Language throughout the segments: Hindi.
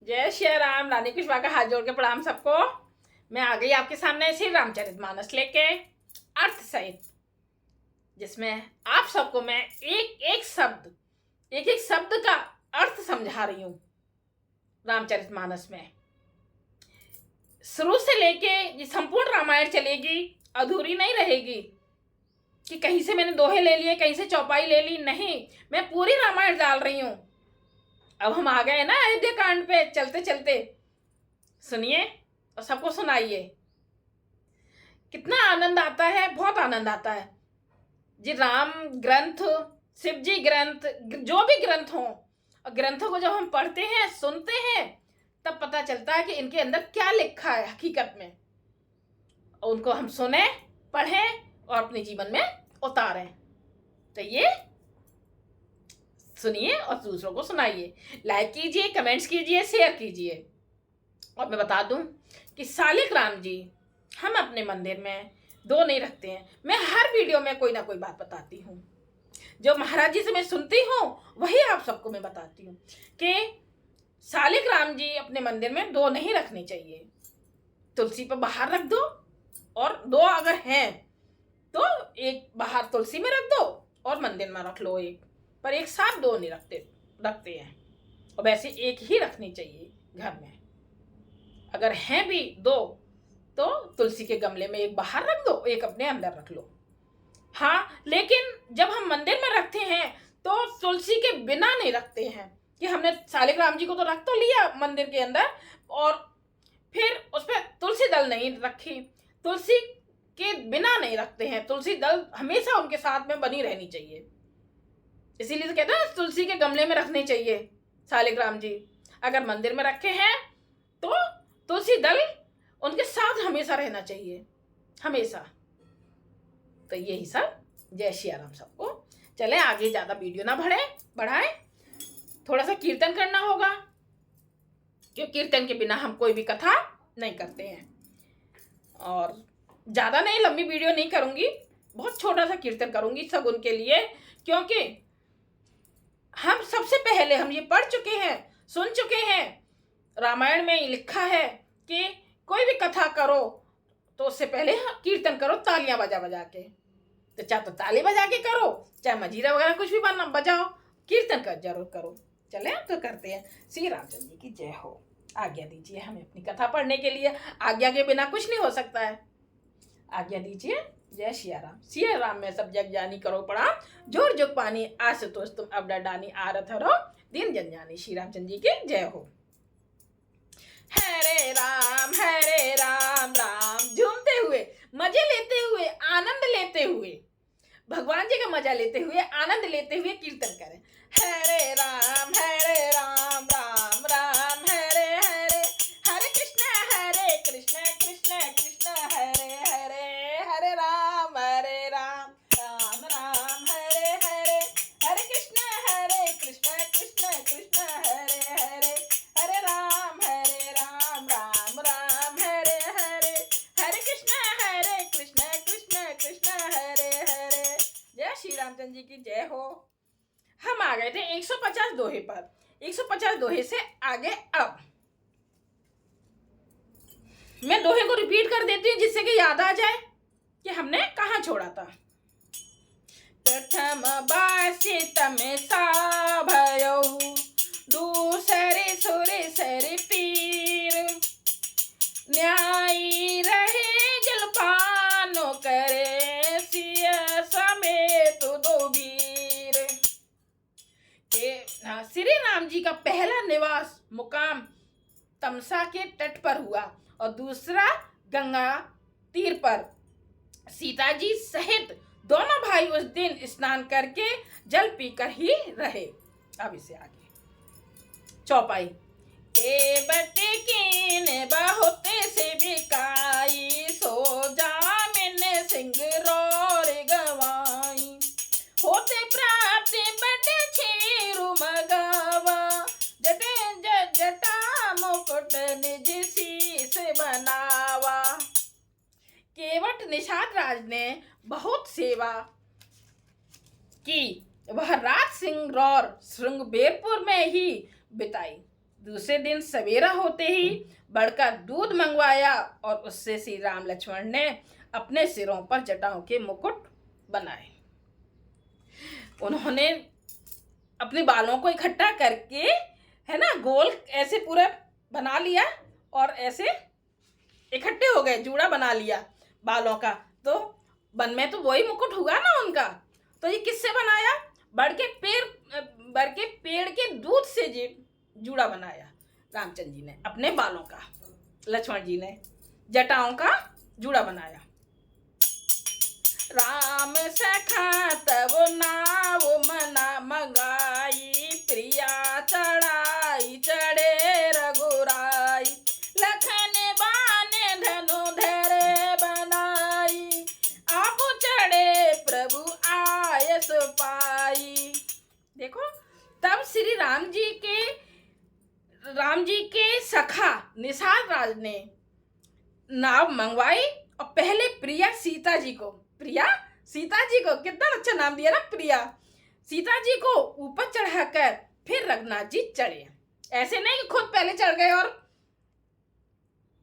जय श्री राम। रानी कुशवाहा का हाथ जोड़ के प्रणाम सबको। मैं आ गई आपके सामने श्री रामचरितमानस लेके अर्थ सहित, जिसमें आप सबको मैं एक एक शब्द का अर्थ समझा रही हूं। रामचरितमानस में शुरू से लेके ये संपूर्ण रामायण चलेगी, अधूरी नहीं रहेगी कि कहीं से मैंने दोहे ले लिए, कहीं से चौपाई ले ली। नहीं, मैं पूरी रामायण डाल रही हूं। अब हम आ गए ना अयोध्या कांड पे। चलते चलते सुनिए और सबको सुनाइए। कितना आनंद आता है, बहुत आनंद आता है जी। राम ग्रंथ, शिव जी ग्रंथ, जो भी ग्रंथ हो, और ग्रंथों को जब हम पढ़ते हैं, सुनते हैं, तब पता चलता है कि इनके अंदर क्या लिखा है हकीकत में। और उनको हम सुने, पढ़ें और अपने जीवन में उतारें। तो ये सुनिए और दूसरों को सुनाइए। लाइक कीजिए, कमेंट्स कीजिए, शेयर कीजिए। और मैं बता दूं कि शालिग्राम जी हम अपने मंदिर में दो नहीं रखते हैं। मैं हर वीडियो में कोई ना कोई बात बताती हूँ। जो महाराज जी से मैं सुनती हूँ वही आप सबको मैं बताती हूँ कि शालिग्राम जी अपने मंदिर में दो नहीं रखने चाहिए। तुलसी पर बाहर रख दो, और दो अगर हैं तो एक बाहर तुलसी में रख दो और मंदिर में रख लो एक, पर एक साथ दो नहीं रखते हैं। और वैसे एक ही रखनी चाहिए घर में। अगर हैं भी दो तो तुलसी के गमले में एक बाहर रख दो, एक अपने अंदर रख लो। हाँ, लेकिन जब हम मंदिर में रखते हैं तो तुलसी के बिना नहीं रखते हैं कि हमने शालिग्राम जी को तो रख तो लिया मंदिर के अंदर, और फिर उस पर तुलसी दल नहीं रखी। तुलसी के बिना नहीं रखते हैं। तुलसी दल हमेशा उनके साथ में बनी रहनी चाहिए। इसीलिए तो कहते हैं तुलसी के गमले में रखने चाहिए शालिग्राम जी। अगर मंदिर में रखे हैं तो तुलसी दल उनके साथ हमेशा रहना चाहिए, हमेशा। तो यही सब। जय श्री राम सबको। चले आगे, ज्यादा वीडियो ना बढ़ाएं। थोड़ा सा कीर्तन करना होगा, क्योंकि कीर्तन के बिना हम कोई भी कथा नहीं करते हैं। और ज्यादा नहीं, लंबी वीडियो नहीं करूंगी, बहुत छोटा सा कीर्तन करूंगी सगुन के लिए। क्योंकि हम सबसे पहले हम ये पढ़ चुके हैं, सुन चुके हैं। रामायण में लिखा है कि कोई भी कथा करो तो उससे पहले कीर्तन करो तालियां बजा बजा के। तो चाहे तो ताली बजा के करो, चाहे मजीरा वगैरह कुछ भी बजाओ, कीर्तन कर जरूर करो। चले तो करते हैं। श्री रामचंद्र जी की जय हो। आज्ञा दीजिए हमें अपनी कथा पढ़ने के लिए। आज्ञा के बिना कुछ नहीं हो सकता है। आज्ञा दीजिए। जय श्री राम। श्री राम में सब जग जानी करो प्रणाम, जोर जोग पानी आशुतोष तुम अब डानी आरत हरो, दिन जन जानी। श्री रामचंद्र जी की जय हो। हरे राम राम झूमते हुए, मजे लेते हुए, आनंद लेते हुए, भगवान जी का मजा लेते हुए, आनंद लेते हुए कीर्तन करें। हरे राम राम राम हरे हरे, हरे कृष्ण कृष्ण कृष्ण हरे हरे, हरे राम राम राम हरे हरे, हरे कृष्ण कृष्ण कृष्ण हरे हरे, हरे राम राम हरे हरे, हरे कृष्ण कृष्ण हरे हरे। जय श्री रामचंद्र जी की जय हो। हम आ गए थे 150 दोहे पर। 150 दोहे से आगे अब मैं दोहे को रिपीट कर देती हूँ, जिससे कि याद आ जाए कि हमने कहाँ छोड़ा था। प्रथम बासित में सा भयो, दूसरे सुरे सर पीर, न्यायी रहे जलपानो करे, सिय समेत दो वीर। श्री राम जी का पहला निवास मुकाम तमसा के तट पर हुआ, और दूसरा गंगा तीर पर। सीता जी सहित दोनों भाई उस दिन स्नान करके जल पीकर ही रहे। अब इसे आगे चौपाई। के बटे कीन बहुत से बिकाई, सो जामिन सिंह रोर गवाई, होते प्राप्त बटे छीरु मगावा, जटे जटा मुकुट निज शीस बनावा। केवट निषाद राज ने बहुत सेवा की। वह राज सिंह रौर श्रृंगबेरपुर में ही बिताई। दूसरे दिन सवेरा होते ही बड़का दूध मंगवाया और उससे श्री राम लक्ष्मण ने अपने सिरों पर जटाओं के मुकुट बनाए। उन्होंने अपने बालों को इकट्ठा करके, है ना, गोल ऐसे पूरा बना लिया और ऐसे इकट्ठे हो गए, जूड़ा बना लिया बालों का। तो बन में तो वही मुकुट हुआ ना उनका। तो ये किससे बनाया? बड़ के पेड़ के दूध से जी जूड़ा बनाया रामचंद्र जी ने अपने बालों का, लक्ष्मण जी ने जटाओं का जूड़ा बनाया। राम सखा तब नाव मना मंगाई, प्रिया चढ़ाई चढ़े रघुराई, लखन बाने धनु धरे बनाई, आप चढ़े प्रभु आयस पाई। देखो, तब श्री राम जी के सखा निषाद राज ने नाव मंगवाई और पहले प्रिया सीता जी को कितना अच्छा नाम दिया ना, प्रिया सीता जी को ऊपर चढ़ाकर फिर रघुनाथ जी चढ़े। ऐसे नहीं कि खुद पहले चढ़ गए और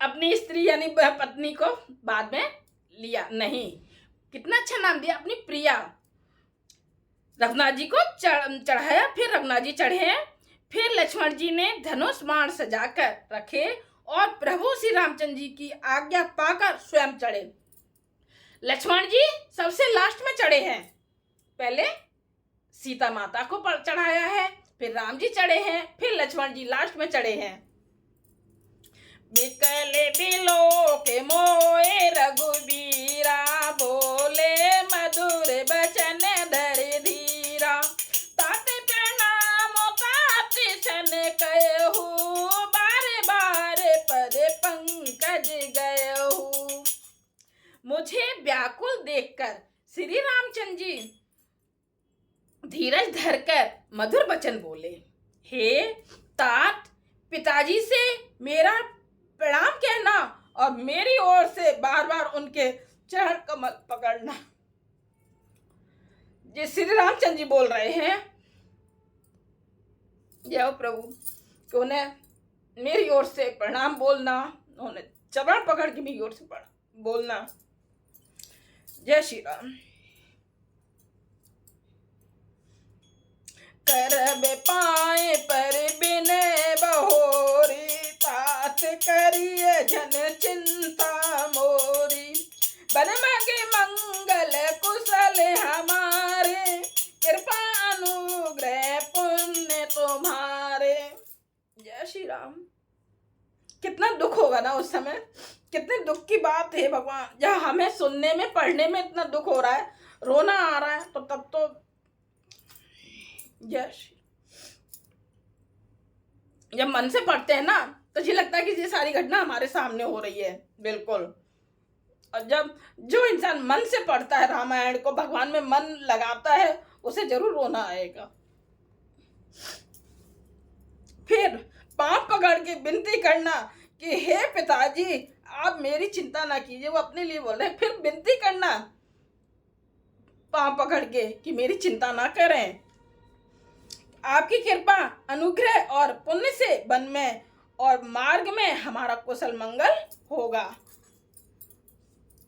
अपनी स्त्री यानी पत्नी को बाद में लिया, नहीं, कितना अच्छा नाम दिया, अपनी प्रिया। रघुनाथ जी को चढ़ाया, फिर रघुनाथ जी चढ़े, फिर लक्ष्मण जी ने धनुष बाण सजाकर रखे और प्रभु श्री रामचंद्र जी की आज्ञा पाकर स्वयं चढ़े। लक्ष्मण जी सबसे लास्ट में चढ़े हैं, पहले सीता माता को चढ़ाया है, फिर राम जी चढ़े हैं, फिर लक्ष्मण जी लास्ट में चढ़े हैं। बिकले बिलो के मोए रघुबीरा, बोले मधुर बचन धर धीरा, तात प्रणाम तात सन कहू, बार बार पद पंकज गयहू। मुझे व्याकुल देखकर श्री रामचंद्र जी धीरज धरकर मधुर वचन बोले, हे तात, पिताजी से मेरा प्रणाम कहना और मेरी ओर से बार बार उनके चरण कमल पकड़ना। ये श्री रामचंद्र जी बोल रहे हैं, जय हो प्रभु, कि उन्हें मेरी ओर से प्रणाम बोलना, उन्हें चरण पकड़ के मेरी ओर से बोलना। जय श्री राम। करब पाए पर बिनय बहोरी, तात करिए जन चिंता मोरी, बन मगे मंगल कुशल हमारे, कृपा अनुग्रह पुण्य तुम्हारे। जय श्री राम। कितना दुख होगा ना उस समय, कितने दुख की बात है भगवान, जहाँ हमें सुनने में पढ़ने में इतना दुख हो रहा है, रोना आ रहा है, तो तब तो जब मन से पढ़ते हैं ना तो ये लगता है कि ये सारी घटना हमारे सामने हो रही है, बिल्कुल। और जब जो इंसान मन से पढ़ता है रामायण को, भगवान में मन लगाता है, उसे जरूर रोना आएगा। फिर पांव पकड़ के विनती करना कि हे पिताजी, आप मेरी चिंता ना कीजिए, वो अपने लिए बोल रहे हैं। फिर विनती करना पांव पकड़ के कि मेरी चिंता ना करें, आपकी कृपा अनुग्रह और पुण्य से वन में और मार्ग में हमारा कुशल मंगल होगा,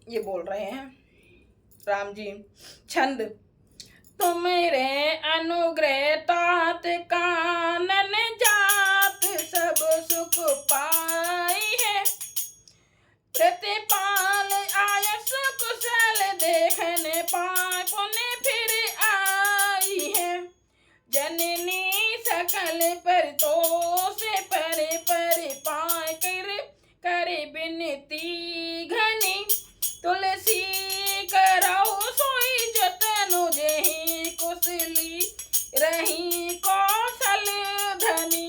ये बोल रहे हैं राम जी। छंद। तुमरे अनुग्रह तात कानन जात, सब सुख पाई है, प्रतिपाल आयस कुशल देखने पाए, पुण्य फिर आई है, जननी सकल परितोष परे परे पाए, करे बिनती घनी, तुलसी कराओ सोई जतनु, जेहि कुशली रही कौशल धनी।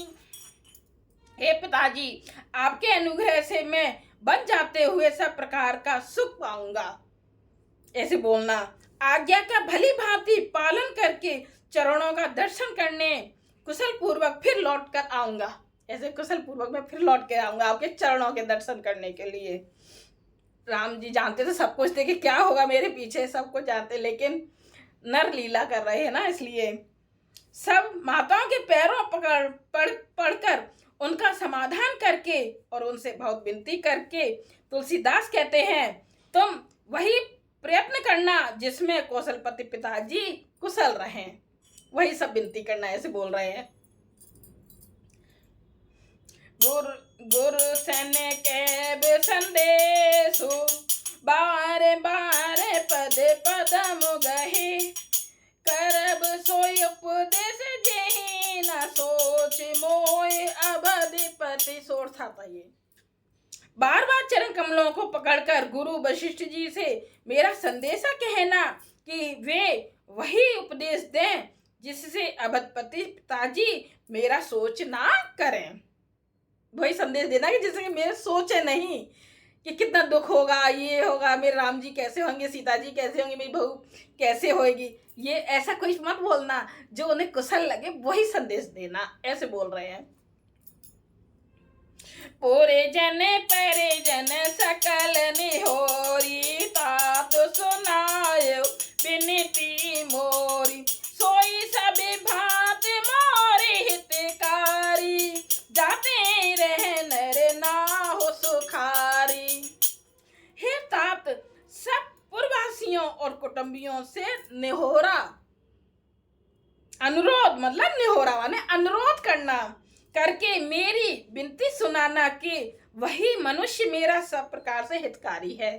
हे पिताजी, आपके अनुग्रह से मैं बन जाते हुए सब प्रकार का सुख पाऊंगा, ऐसे बोलना। आज्ञा का भली भांति पालन करके चरणों का दर्शन करने कुशल पूर्वक फिर लौट कर आऊंगा, ऐसे कुशल पूर्वक मैं फिर लौट कर आऊंगा आपके चरणों के दर्शन करने के लिए। राम जी जानते थे सब कुछ थे कि क्या होगा मेरे पीछे, सब कुछ जानते, लेकिन नर लीला कर रहे हैं ना, इसलिए सब माताओं के पैरों पढ़कर उनका समाधान करके और उनसे बहुत विनती करके तुलसीदास कहते हैं, तुम वही प्रयत्न करना जिसमें कौशलपति पिताजी कुशल रहें। वही सब विनती करना, ऐसे बोल रहे हैं। गुरु सन के संदेशो बारे बारे पद पदम गहे, करब सोई उपदेश जेहि न सोच मोय अवधिपति सोर था। ये बार बार चरण कमलों को पकड़कर गुरु वशिष्ठ जी से मेरा संदेशा कहना कि वे वही उपदेश दें जिससे अवधपति पिताजी मेरा सोच ना करें। वही संदेश देना कि जिससे मेरे सोचे नहीं कि कितना दुख होगा, ये होगा, मेरे राम जी कैसे होंगे, सीता जी कैसे होंगे, मेरी बहू कैसे होएगी। ये ऐसा कोई मत बोलना, जो उन्हें कुशल लगे वही संदेश देना, ऐसे बोल रहे हैं। पूरे जन परिजन सकल निहोरी, तात सुनायो विनती मोरी, सोई सभी भांत मोरी हितकारी, जाते रह नर ना हो सुखारी। हे तात, सब पूर्ववासियों और कुटुंबियों से निहोरा, अनुरोध मतलब निहोरा माने अनुरोध करना करके मेरी विनती सुनाना कि वही मनुष्य मेरा सब प्रकार से हितकारी है,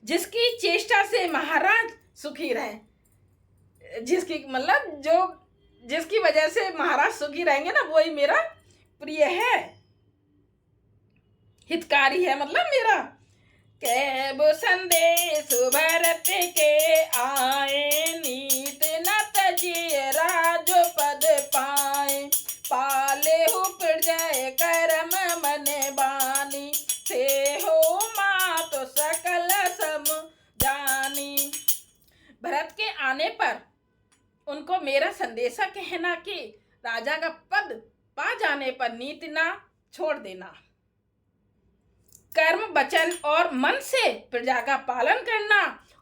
जिसकी चेष्टा से महाराज सुखी रहे। जिसकी मतलब जो जिसकी वजह से महाराज सुखी रहेंगे ना, वही मेरा प्रिय है, हितकारी है, मतलब मेरा। कैब संदेश भरत के आए, नीत न तजिए राज पद पाए, पाले हो प्रजय करम मन बानी, से हो माँ तो सकल सम जानी। भरत के आने पर उनको मेरा संदेशा कहना कि राजा का पद पा जाने पर नीति ना छोड़ देना, कर्म वचन और मन से प्रजा का पालन करना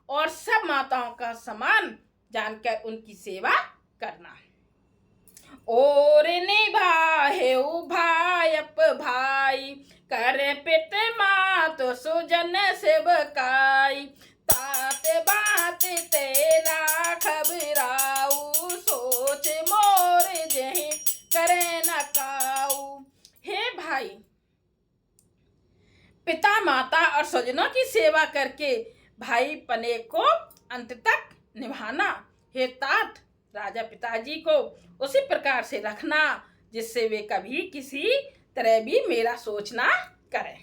और सब माताओं का समान जानकर उनकी सेवा करना। और निभाए भायप भाई, कर पित मात सुजन सेवकाई, तात बात तेरा खबराऊ, सोच मोर जही करे न काऊ। हे भाई, पिता माता और स्वजनों की सेवा करके भाई पने को अंत तक निभाना। हे तात, राजा पिताजी को उसी प्रकार से रखना जिससे वे कभी किसी तरह भी मेरा सोचना करें।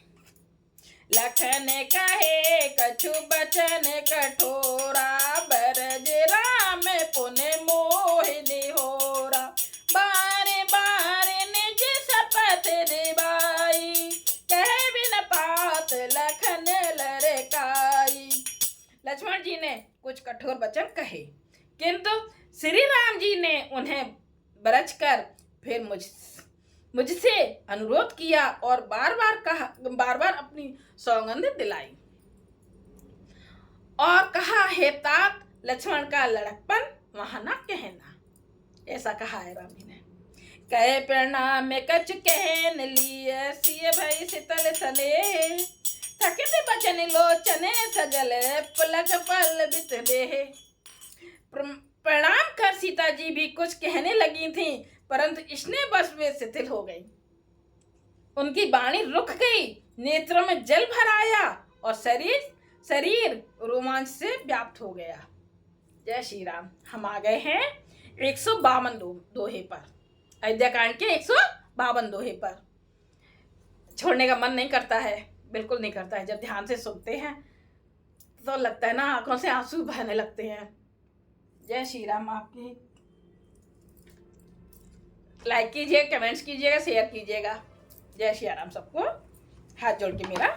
लखन कहे कछु बचन कठोरा, बरज राम पुण्य मोहिनी होरा, बारे बारे निज शपथ निभाई, कह बिन पात लखन लड़काई। लक्ष्मण जी ने कुछ कठोर वचन कहे, किंतु श्री राम जी ने उन्हें बरच कर फिर मुझसे अनुरोध किया और बार बार अपनी सौगंध दिलाई और कहा, हे तात, लक्ष्मण का लड़कपन वहां न कहना। ऐसा कहा है राम जी ने। कहे प्रणाम में कछ कहन लिए, सिय भई शीतल सने, थकित बचन लोचने सजल, पलक पल बित देहे। प्रणाम कर सीता जी भी कुछ कहने लगी थीं, परंतु इसने बस वे शिथिल हो गई। उनकी वाणी रुक गई, नेत्रों में जल भर आया और शरीर रोमांच से व्याप्त हो गया। जय श्री राम। हम आ गए हैं 152 दोहे पर, अयोध्या कांड के 152 दोहे पर। छोड़ने का मन नहीं करता है, बिल्कुल नहीं करता है। जब ध्यान से सुनते हैं तो लगता है ना, आंखों से आंसू बहने लगते हैं। जय श्री राम। आपकी लाइक कीजिए, कमेंट्स कीजिएगा, शेयर कीजिएगा। जय श्री राम। सबको हाथ जोड़ के मेरा